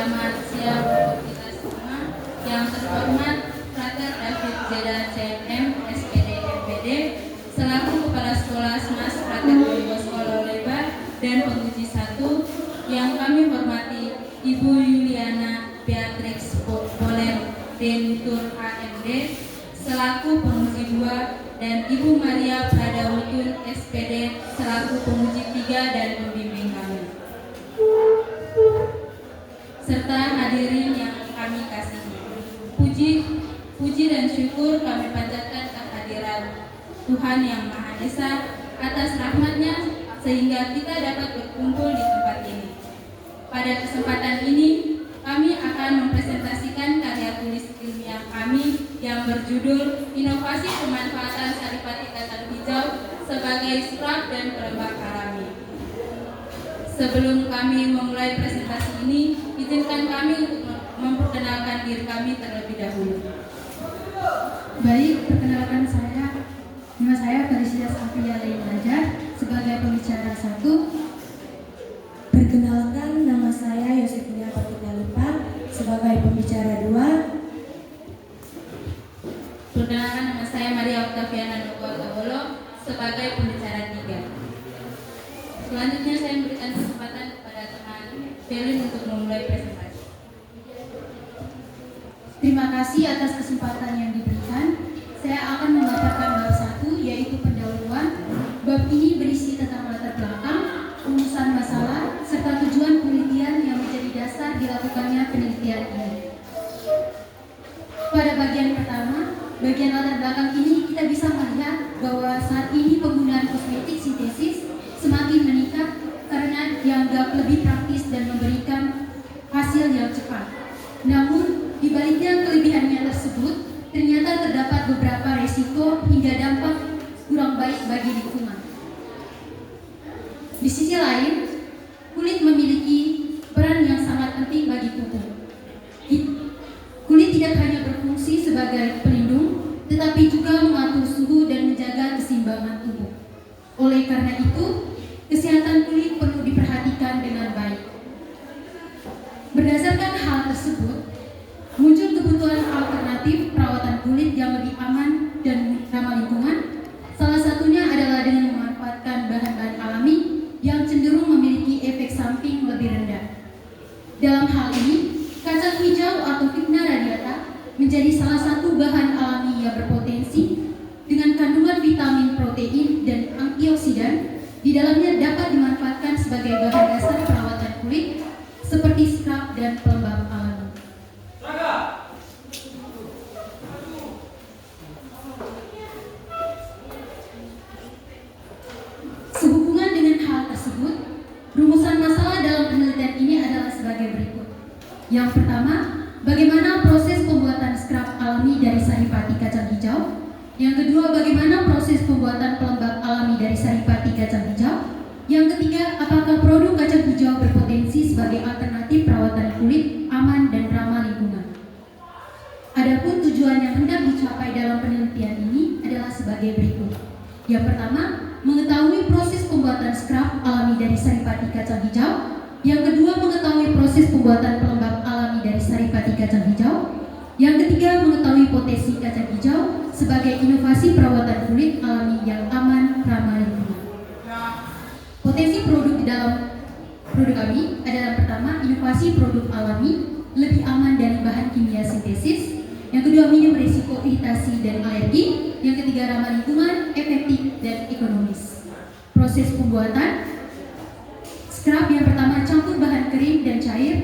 Selamat siang untuk kita semua. Yang terhormat Frater David Zeda CMM SPD MPD selaku Kepala Sekolah Mas Frater Don Bosco Loleba dan penguji 1. Yang kami hormati Ibu Yuliana Beatrix Bolen Denutur AMD selaku penguji 2 dan Ibu Maria Pradawutun SPD selaku penguji 3 dan pembimbing kami, serta hadirin yang kami kasihi. Puji dan syukur kami panjatkan kehadiran Tuhan Yang Maha Esa atas rahmat-Nya sehingga kita dapat berkumpul di tempat ini. Pada kesempatan ini kami akan mempresentasikan karya tulis ilmiah kami yang berjudul Inovasi Pemanfaatan Saripati Kacang Hijau sebagai Scrap dan Pelembab Alami. Sebelum kami memulai presentasi ini, izinkan kami untuk memperkenalkan diri kami terlebih dahulu. Baik, perkenalkan nama saya Felicitas Afia Lein Lajar sebagai pembicara 1. Perkenalkan, nama saya Yosefina Patina Lipa sebagai pembicara 2. Perkenalkan, nama saya Maria Octaviana Nukuatawolo sebagai pembicara 3. Selanjutnya saya memberikan kesempatan kepada teman Felin untuk memulai presentasi. Terima kasih atas kesempatan yang diberikan. Saya akan memaparkan bab 1, yaitu pendahuluan. Bab ini berisi tentang latar belakang, rumusan masalah, serta tujuan penelitian yang menjadi dasar dilakukannya penelitian ini. Pada bagian pertama, bagian latar belakang ini kita bisa melihat bahwa saat ini penggunaan kosmetik sintesis semakin meningkat karena dianggap lebih praktis dan memberikan hasil yang cepat. Namun, di baliknya kelebihannya tersebut, ternyata terdapat beberapa resiko hingga dampak kurang baik bagi lingkungan. Di sisi lain, kulit memiliki peran yang sangat penting bagi tubuh. Kulit tidak hanya berfungsi sebagai pelindung, tetapi juga mengatur suhu dan menjaga keseimbangan tubuh. Oleh karena itu, kesehatan kulit perlu diperhatikan dengan baik. Berdasarkan hal tersebut, muncul kebutuhan alternatif perawatan kulit yang lebih aman dan ramah lingkungan. Salah satunya adalah dengan memanfaatkan bahan-bahan alami yang cenderung memiliki efek samping lebih rendah. Dalam hal ini, kacang hijau atau Vigna radiata menjadi salah satu bahan alami yang berpotensi dengan kandungan vitamin, protein, dan antioksidan. Di dalamnya dapat dimanfaatkan sebagai bahan dasar perawatan kulit seperti scrub dan pelembab alami. Sehubungan dengan hal tersebut, rumusan masalah dalam penelitian ini adalah sebagai berikut. Yang pertama, bagaimana proses pembuatan scrub alami dari saripati kacang hijau. Yang kedua, bagaimana proses pembuatan pelembab alami dari saripati kacang hijau. Yang ketiga, apakah produk kacang hijau berpotensi sebagai alternatif perawatan kulit aman dan ramah lingkungan. Adapun tujuan yang hendak dicapai dalam penelitian ini adalah sebagai berikut. Yang pertama, mengetahui proses pembuatan scrub alami dari saripati kacang hijau. Yang kedua, mengetahui proses pembuatan pelembab alami dari saripati kacang hijau. Yang ketiga, mengetahui potensi kacang hijau sebagai inovasi perawatan kulit alami yang aman, ramah lingkungan. Potensi produk di dalam produk kami adalah pertama, inovasi produk alami lebih aman dari bahan kimia sintesis. Yang kedua, minim risiko iritasi dan alergi. Yang ketiga, ramah lingkungan, efektif dan ekonomis. Proses pembuatan scrub yang pertama, campur bahan kering dan cair,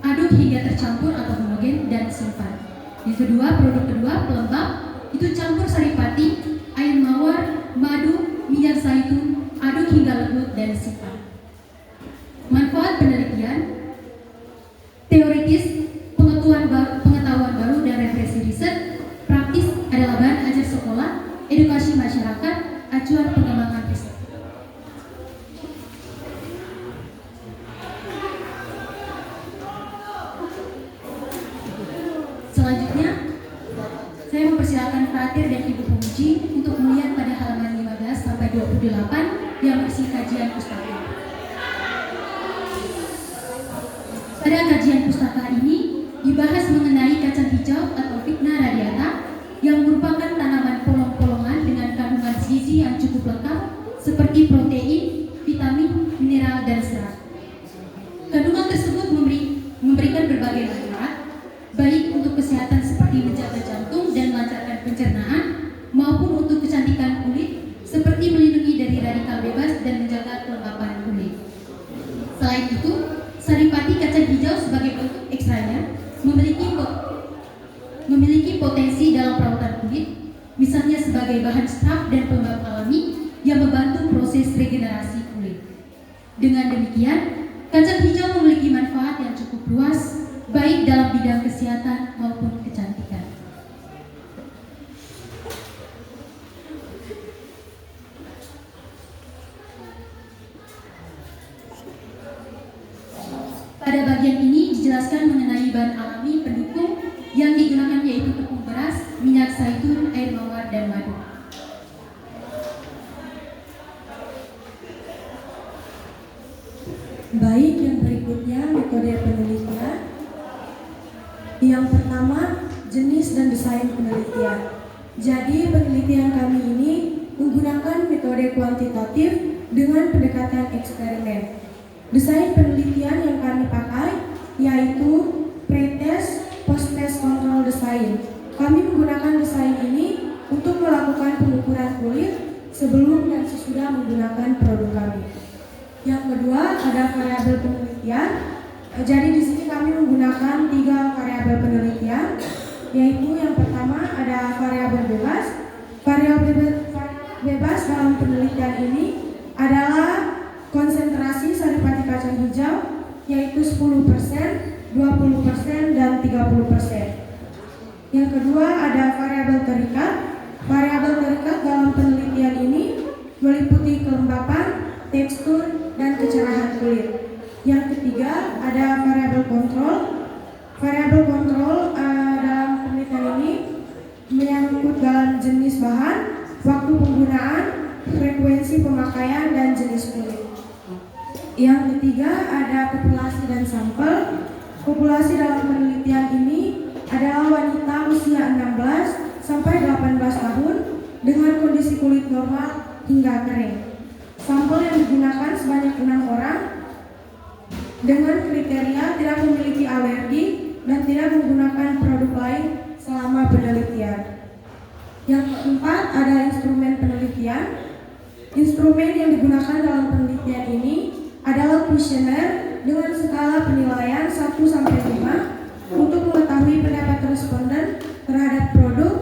aduk hingga tercampur atau homogen dan simpan. Yang kedua, produk kedua, pelembab, itu campur saripati, air mawar, madu, minyak zaitun, aduk hingga lembut dan simpan. Manfaat penelitian, teoritis, pengetahuan baru dan referensi riset, praktis adalah bahan ajar sekolah, edukasi masyarakat, acuan pengembangan riset. Selanjutnya, saya mempersilakan Frater dan Ibu Penguji untuk melihat pada halaman 15 sampai 28 yang berisi kajian pustaka. Pada kajian pustaka ini dibahas mengenai kacang hijau atau Vigna radiata yang merupakan tanaman polong-polongan dengan kandungan gizi yang cukup lengkap seperti protein, vitamin, mineral, dan serat. Kandungan tersebut memberikan berbagai manfaat, baik untuk kesehatan seperti menjaga jantung dan melancarkan pencernaan, maupun untuk kecantikan kulit seperti melindungi dari radikal bebas dan menjaga kelembapan kulit. Selain itu, saripati kacang hijau sebagai bentuk ekstranya memiliki potensi dalam perawatan kulit, misalnya sebagai bahan scrub dan pelembab alami yang membantu proses regenerasi kulit. Dengan demikian, kacang hijau memiliki manfaat yang cukup luas, baik dalam bidang kesehatan maupun kecantikan. Pada bagian ini dijelaskan mengenai bahan alami pendukung yang digunakan, yaitu tepung beras, minyak zaitun, air mawar, dan madu. Baik, yang berikutnya metode penelitian. Yang pertama, jenis dan desain penelitian. Jadi penelitian kami ini menggunakan metode kuantitatif dengan pendekatan eksperimen. Desain penelitian yang kami pakai yaitu pre-test, post-test control design. Kami menggunakan desain ini untuk melakukan pengukuran kulit sebelum dan sesudah menggunakan produk kami. Yang kedua, ada variabel penelitian. Jadi di sini kami menggunakan 3 variabel penelitian, yaitu yang pertama ada variabel bebas. Variabel bebas dalam penelitian ini adalah konsentrasi saripati kacang hijau, yaitu 10%, 20%, dan 30%. Yang kedua ada variabel terikat. Variabel terikat dalam penelitian ini meliputi kelembapan, tekstur, dan kecerahan kulit. Yang ketiga ada variabel kontrol. Variabel kontrol dalam penelitian ini menyangkut dalam jenis bahan, waktu penggunaan, frekuensi pemakaian, dan jenis kulit. Yang ketiga ada populasi dan sampel. Populasi dalam penelitian ini adalah wanita usia 16 sampai 18 tahun dengan kondisi kulit normal hingga kering. Sampel yang digunakan sebanyak 6 orang dengan kriteria tidak memiliki alergi dan tidak menggunakan produk lain selama penelitian. Yang keempat ada instrumen penelitian. Instrumen yang digunakan dalam penelitian ini adalah kuesioner dengan skala penilaian 1-5 untuk mengetahui pendapat responden terhadap produk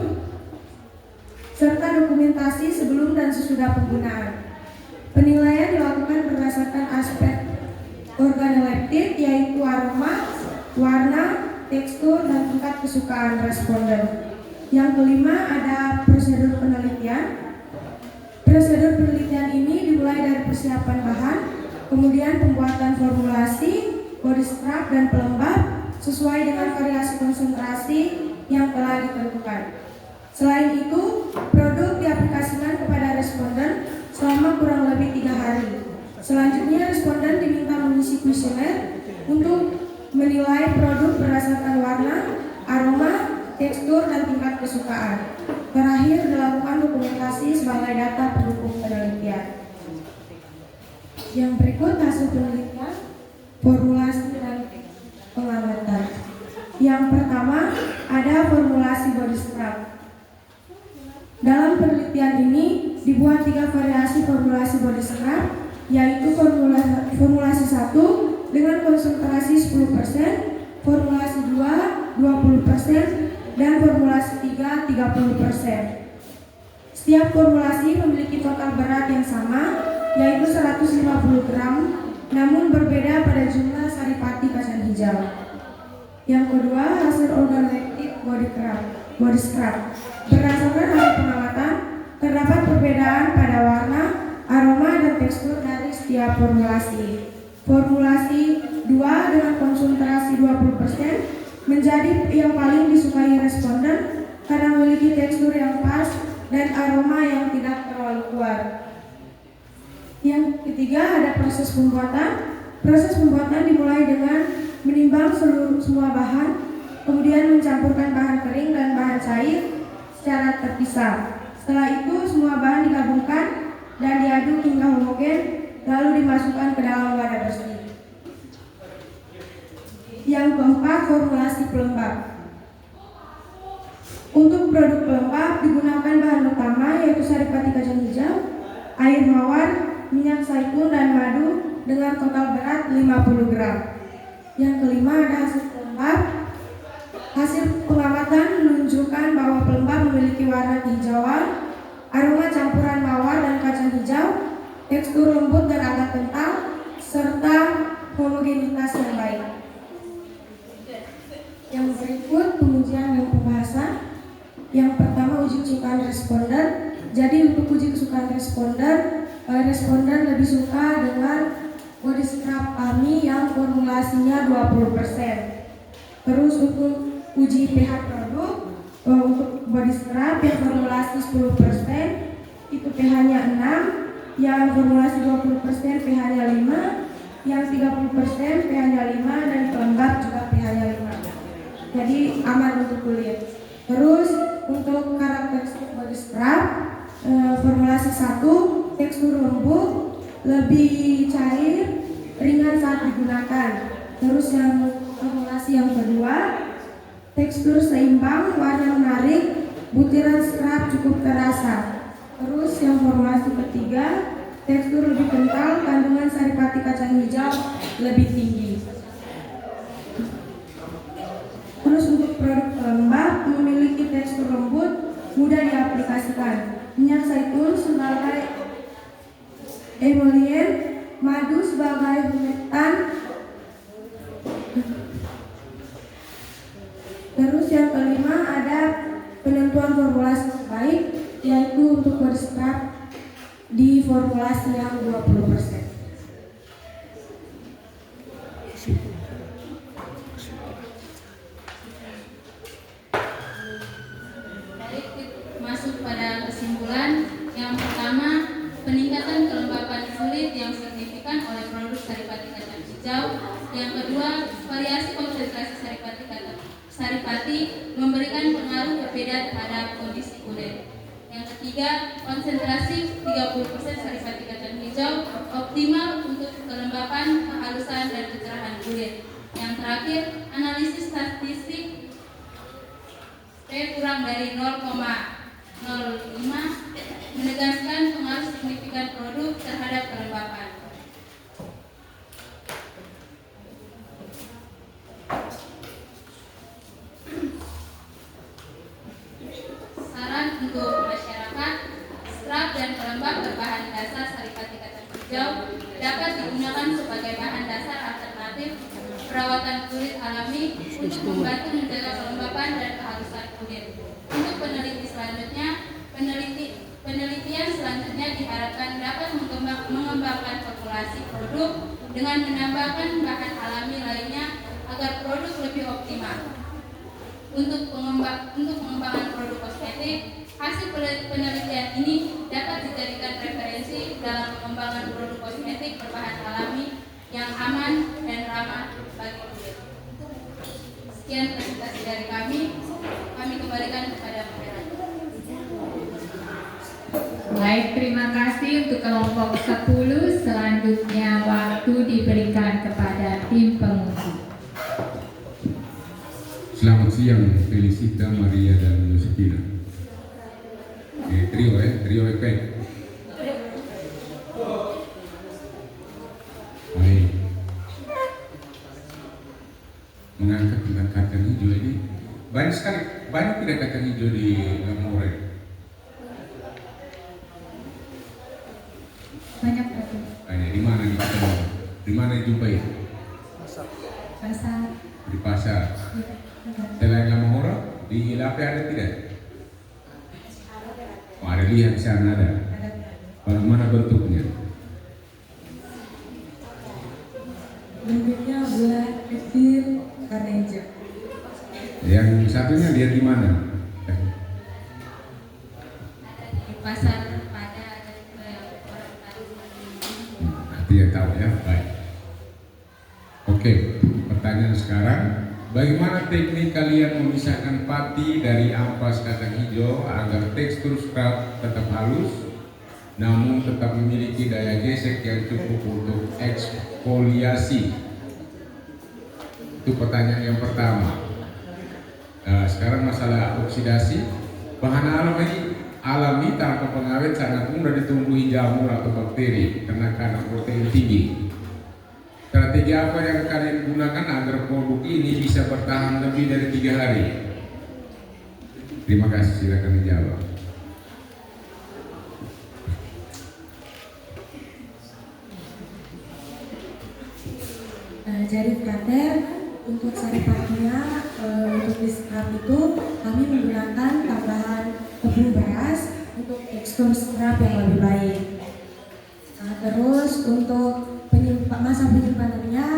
serta dokumentasi sebelum dan sesudah penggunaan. Penilaian dilakukan berdasarkan aspek organoleptik, yaitu aroma, warna, tekstur, dan tingkat kesukaan responden. Yang kelima ada prosedur penelitian. Prosedur penelitian ini dimulai dari persiapan bahan, kemudian pembuatan formulasi, body scrub, dan pelembab sesuai dengan variasi konsentrasi yang telah ditentukan. Selain itu, produk diaplikasikan kepada responden selama kurang lebih 3 hari. Selanjutnya, responden diminta mengisi kuesioner untuk menilai produk berdasarkan warna, aroma, tekstur, dan tingkat kesukaan. Terakhir, dilakukan dokumentasi sebagai data pendukung penelitian. Yang berikut hasil penelitian, formulasi dan pengamatan. Yang pertama ada formulasi body scrub. Dalam penelitian ini dibuat 3 variasi formulasi body scrub, yaitu formulasi 1 dengan konsentrasi 10%, formulasi 2 20%, dan formulasi 3 30%. Setiap formulasi memiliki total berat yang sama, yaitu 150 gram, namun berbeda pada jumlah saripati kacang hijau. Yang kedua, hasil organoleptik body scrub. Berdasarkan hasil pengamatan, terdapat perbedaan pada warna, aroma, dan tekstur dari setiap formulasi. Formulasi 2 dengan konsentrasi 20% menjadi yang paling disukai responden karena memiliki tekstur yang pas dan aroma yang tidak terlalu kuat. Yang ketiga ada proses pembuatan. Proses pembuatan dimulai dengan menimbang semua bahan, kemudian mencampurkan bahan kering dan bahan cair secara terpisah. Setelah itu semua bahan digabungkan dan diaduk hingga homogen, lalu dimasukkan ke dalam wadah bersih. Yang keempat, formulasi pelembab. Untuk produk pelembab digunakan bahan utama yaitu saripati kacang hijau, air mawar, minyak zaitun dan madu dengan total berat 50 gram. Yang kelima ada hasil pelembab. Hasil pengamatan menunjukkan bahwa pelembab memiliki warna kehijauan, aroma campuran mawar dan kacang hijau, tekstur lembut dan agak kental, serta homogenitas yang baik. Yang berikut pengujian dan pembahasan. Yang pertama, uji kesukaan responden. Jadi untuk uji kesukaan responden lebih suka dengan body scrub kami yang formulasinya 20%. Terus untuk uji pH produk, untuk body scrub yang formulasi 10% itu pH-nya 6, yang formulasi 20% pH-nya 5, yang 30% pH-nya 5, dan pelembab juga pH-nya 5. Jadi aman untuk kulit. Terus untuk karakteristik body scrub, formulasi 1, tekstur lembut, lebih cair, ringan saat digunakan. Terus yang formulasi yang kedua, tekstur seimbang, warna menarik, butiran scrub cukup terasa. Terus yang formulasi ketiga, tekstur lebih kental, kandungan saripati kacang hijau lebih tinggi. Terus untuk produk pelembab memiliki tekstur lembut, mudah diaplikasikan. Minyak zaitun sebagai emollient, madu sebagai humektan. Terus yang kelima ada penentuan formulasi terbaik, yaitu untuk body scrub di formulasi yang 20%. Masuk pada kesimpulan. Yang pertama, peningkatan kelembapan kulit yang signifikan oleh produk saripati kacang hijau. Yang kedua, variasi konsentrasi saripati memberikan pengaruh berbeda terhadap kondisi kulit. Yang ketiga, konsentrasi 30% saripati kacang hijau optimal untuk kelembapan, kehalusan, dan kecerahan kulit. Yang terakhir, analisis statistik P kurang dari 0,05 menegaskan pengaruh signifikan produk terhadap kelembapan. Saran untuk masyarakat, scrub dan pelembab berbahan dasar saripati kacang hijau dapat digunakan sebagai bahan dasar alternatif perawatan kulit alami untuk membantu menjaga kelembapan dan kehalusan kulit. Untuk penelitian selanjutnya diharapkan dapat mengembangkan formulasi produk dengan menambahkan bahan alami lainnya agar produk lebih optimal. Untuk pengembangan produk kosmetik, hasil penelitian ini dapat dijadikan referensi dalam pengembangan produk kosmetik berbahan alami yang aman dan ramah bagi kulit. Sekian presentasi dari kami kembalikan kepada moderator. Baik, terima kasih untuk kelompok 10. Selanjutnya waktu diberikan kepada tim penguji. Selamat siang, Felicita, Maria, dan Yosefina. Trio efek. Baik. Mengangkat tentang kacang hijau ini banyak tidak kacang hijau di Lamore? Banyak berarti. Banyak. Di mana nih kacang? Di mana dijumpai? Pasar. Di pasar. Selain Lamore, di Ilape ada tidak? Oh, ada, lihat di sana ada. Bagaimana bentuknya? Bentuknya bulat, kecil, warna hijau. Yang satunya lihat di mana? Di pasar pada ada orang tahu. Dia tahu ya, baik. Oke, Pertanyaan sekarang, bagaimana teknik kalian memisahkan pati dari ampas kacang hijau agar tekstur scrap tetap halus, namun tetap memiliki daya gesek yang cukup untuk eksfoliasi? Itu pertanyaan yang pertama. Nah, sekarang masalah oksidasi. Bahan alami tanpa pengawet sangat mudah ditumbuhi jamur atau bakteri karena kandungan protein tinggi. Strategi apa yang kalian gunakan agar produk ini bisa bertahan lebih dari 3 hari? Terima kasih, silakan dijawab. Jadi frater, untuk saripatinya untuk di scrap itu kami menggunakan tambahan tepung beras untuk tekstur scrap yang lebih baik. Terus untuk masa penyimpanannya,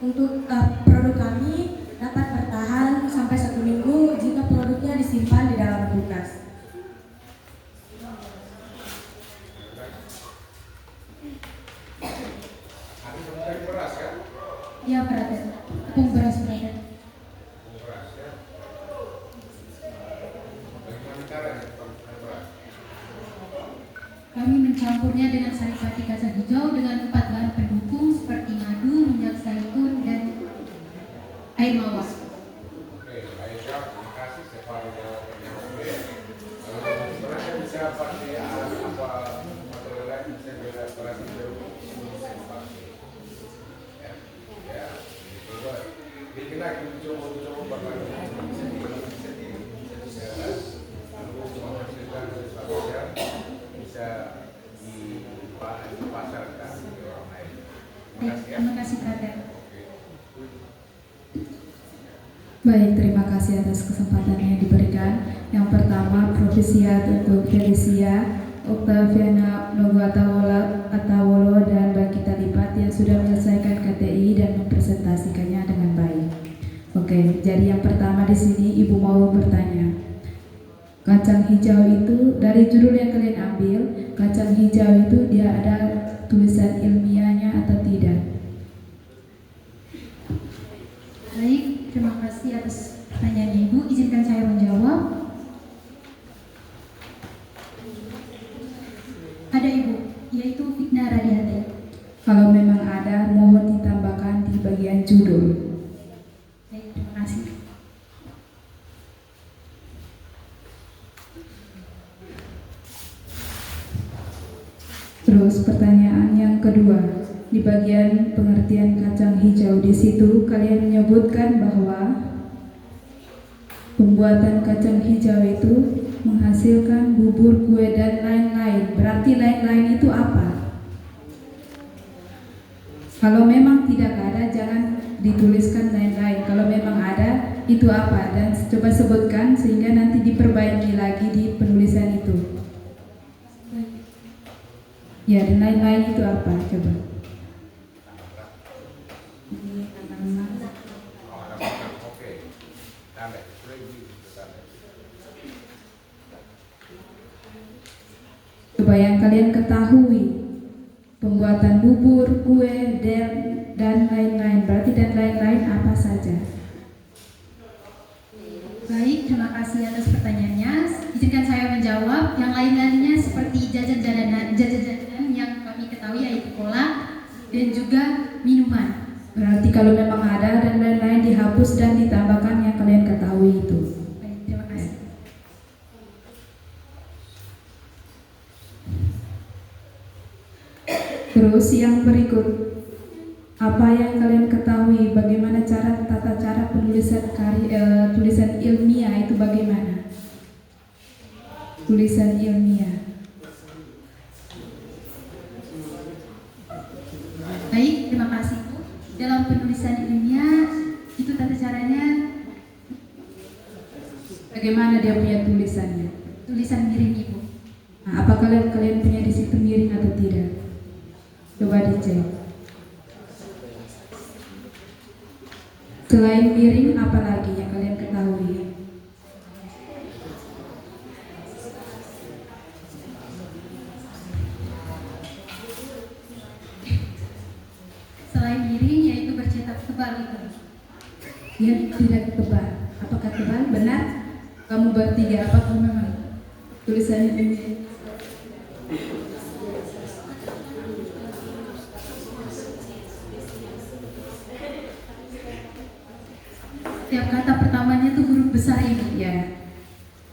untuk produk kami dapat bertahan sampai 1 minggu jika produknya disimpan di dalam kulkas. Ya, frater. Tepung beras, frater. Kami mencampurnya dengan saripati kacang hijau dengan 4 bahan pendukung seperti madu, minyak zaitun, dan air mawar. Terima kasih, frater. Baik, terima kasih atas kesempatan yang diberikan. Yang pertama, Profesiat untuk Felicia, Octaviana Atawolo dan Bakita Lipat yang sudah menyelesaikan KTI dan mempresentasikannya dengan baik. Oke, jadi yang pertama di sini Ibu mau bertanya. Kacang hijau itu dari judul yang kalian ambil, kacang hijau itu dia ada tulisan ilmiahnya atau tidak? Baik, terima kasih atas pertanyaan Ibu. Izinkan saya menjawab. Ada Ibu, yaitu fitnah radiate. Kalau memang ada, mohon ditambahkan di bagian judul. Baik, terima kasih. Terus pertanyaan yang kedua, di bagian pengertian kacang hijau di situ kalian menyebutkan bahwa pembuatan kacang hijau itu menghasilkan bubur, kue dan lain-lain. Berarti lain-lain itu apa? Kalau memang tidak ada, jangan dituliskan lain-lain. Kalau memang ada, itu apa? Dan coba sebutkan sehingga nanti diperbaiki lagi di penulisan itu. Ya, dan lain-lain itu apa? Coba. Coba yang kalian ketahui, pembuatan bubur, kue, dan lain-lain. Berarti dan lain-lain apa saja? Baik, terima kasih atas pertanyaannya. Izinkan saya menjawab. Yang lain-lainnya seperti jajan-jajanan yang kami ketahui yaitu cola dan juga minuman. Berarti kalau memang ada dan lain-lain dihapus dan ditambahkan yang kalian ketahui itu. Baik, terima kasih. Terus yang berikut, apa yang kalian ketahui? Bagaimana tata cara penulisan tulisan ilmiah itu bagaimana? Tulisan ilmiah. Baik, terima kasih Bu. Dalam penulisan ilmiah itu tata caranya Bagaimana dia punya tulisannya? tulisan miring Ibu. Nah, apa kalian punya di situ miring atau tidak? Coba dicek. Selain miring, apa lagi yang kalian ketahui? Selain miring yaitu bercetak tebal itu. Dia tidak tebal. Apakah tebal? Benar? Kamu bertiga, apakah memang tulisannya ini? Yang kata pertamanya tuh huruf besar ini. Ya.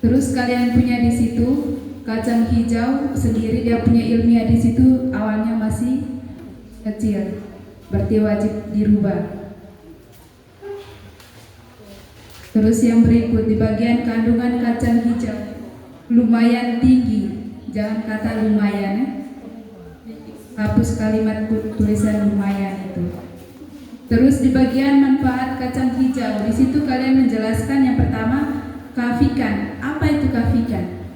Terus kalian punya di situ kacang hijau sendiri, dia punya ilmiah di situ awalnya masih kecil, berarti wajib dirubah. Terus yang berikut di bagian kandungan kacang hijau lumayan tinggi, jangan kata lumayan ya. Hapus kalimat tulisan lumayan itu. Terus di bagian manfaat kacang hijau, di situ kalian menjelaskan yang pertama kafikan. Apa itu kafikan?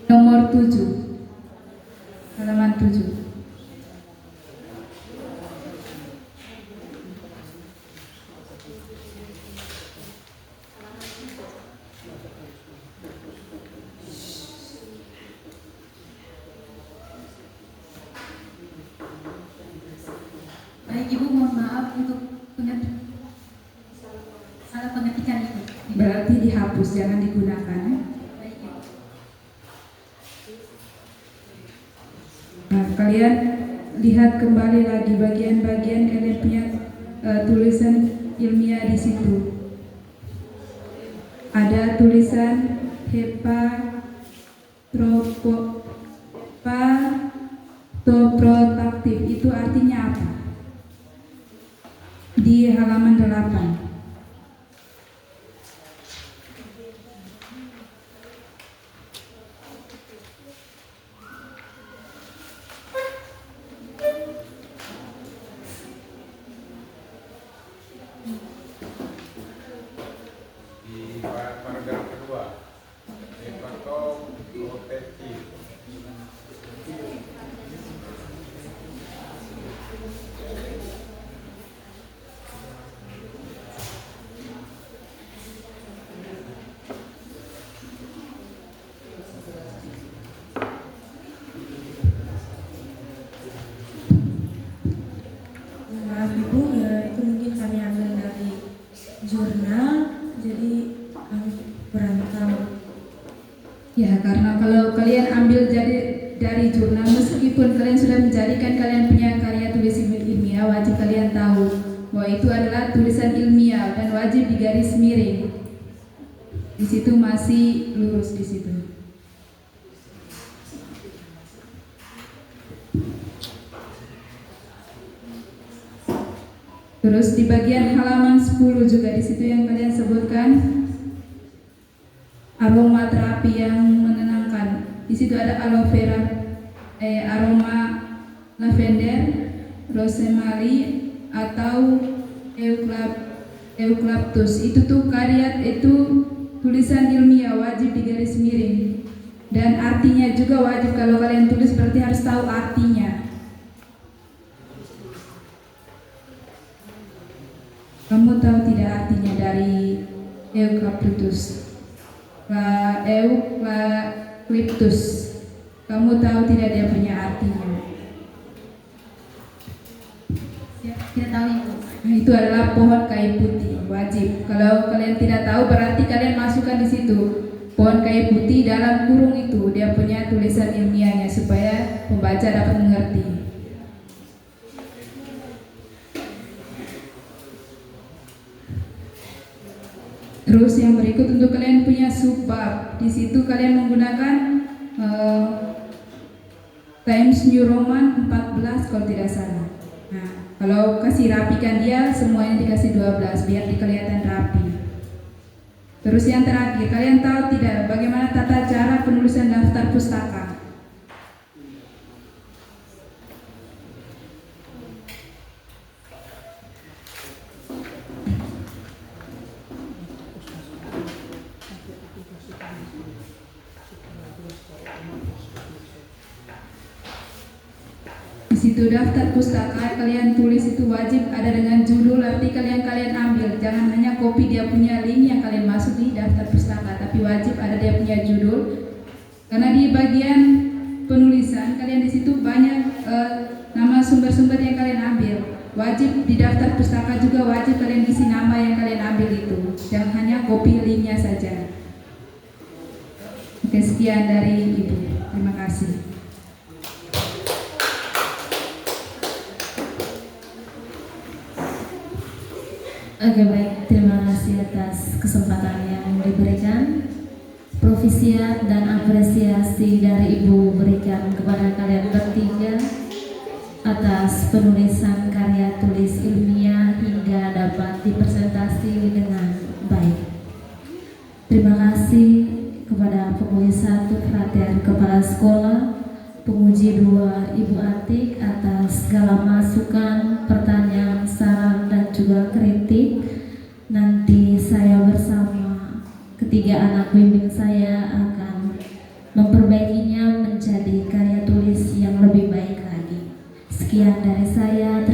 Nomor 7, halaman 7. Baik Ibu, mohon maaf untuk salah pengetikan itu. Berarti dihapus, jangan digunakan ya. Baik Ibu. Nah, kalian lihat kembali lagi bagian-bagian kalian punya tulisan ilmiah di situ. Ada tulisan hepatoprotective, itu artinya apa? Di halaman 8. Di paragraf kedua, hepatoprotective. Maaf Ibu, ya itu mungkin kami ambil dari jurnal, jadi kami kurang tahu. Ya, karena kalau kalian ambil dari jurnal, meskipun kalian sudah menjadikan kalian punya karya tulis ilmiah, wajib kalian tahu bahwa itu adalah tulisan ilmiah dan wajib digaris miring. Di situ masih lurus di situ. Terus di bagian halaman 10 juga di situ yang kalian sebutkan aromaterapi yang menenangkan. Di situ ada aloe vera, aroma lavender, rosemary atau eucalyptus. Itu tuh karya, itu tulisan ilmiah, wajib digaris miring. Dan artinya juga wajib, kalau kalian tulis berarti harus tahu artinya. Kamu tahu tidak artinya dari eucalyptus? Eucalyptus. Kamu tahu tidak dia punya artinya? Tidak tahu Ibu. Nah, itu adalah pohon kayu putih, wajib. Kalau kalian tidak tahu berarti kalian masukkan di situ pohon kayu putih dalam kurung itu, dia punya tulisan ilmiahnya supaya pembaca dapat mengerti. Terus yang berikut untuk kalian punya subbab, di situ kalian menggunakan Times New Roman 14 kalau tidak salah. Nah, kalau kasih rapikan dia semuanya dikasih 12 biar kelihatan rapi. Terus yang terakhir, kalian tahu tidak bagaimana tata cara penulisan daftar pustaka? Di situ daftar pustaka kalian tulis itu wajib ada dengan judul arti kalian ambil. Jangan hanya copy dia punya link yang kalian masuk di daftar pustaka, tapi wajib ada dia punya judul. Karena di bagian penulisan kalian di situ banyak nama sumber-sumber yang kalian ambil. wajib di daftar pustaka juga wajib kalian isi nama yang kalian ambil itu, jangan hanya copy linknya saja. Oke, sekian dari Ibu. Terima kasih. Oke, baik, terima kasih atas kesempatan yang diberikan. Provisiat dan apresiasi dari Ibu berikan kepada kalian bertiga atas penulisan karya tulis ilmiah hingga dapat dipresentasi dengan baik. Terima kasih kepada penguji 1 Frater Kepala Sekolah, penguji 2 Ibu Atik atas segala masukan, pertanyaan, saran dan juga kritik. Nanti saya bersama ketiga anak bimbing saya akan memperbaikinya menjadi karya tulis yang lebih baik lagi. Sekian dari saya.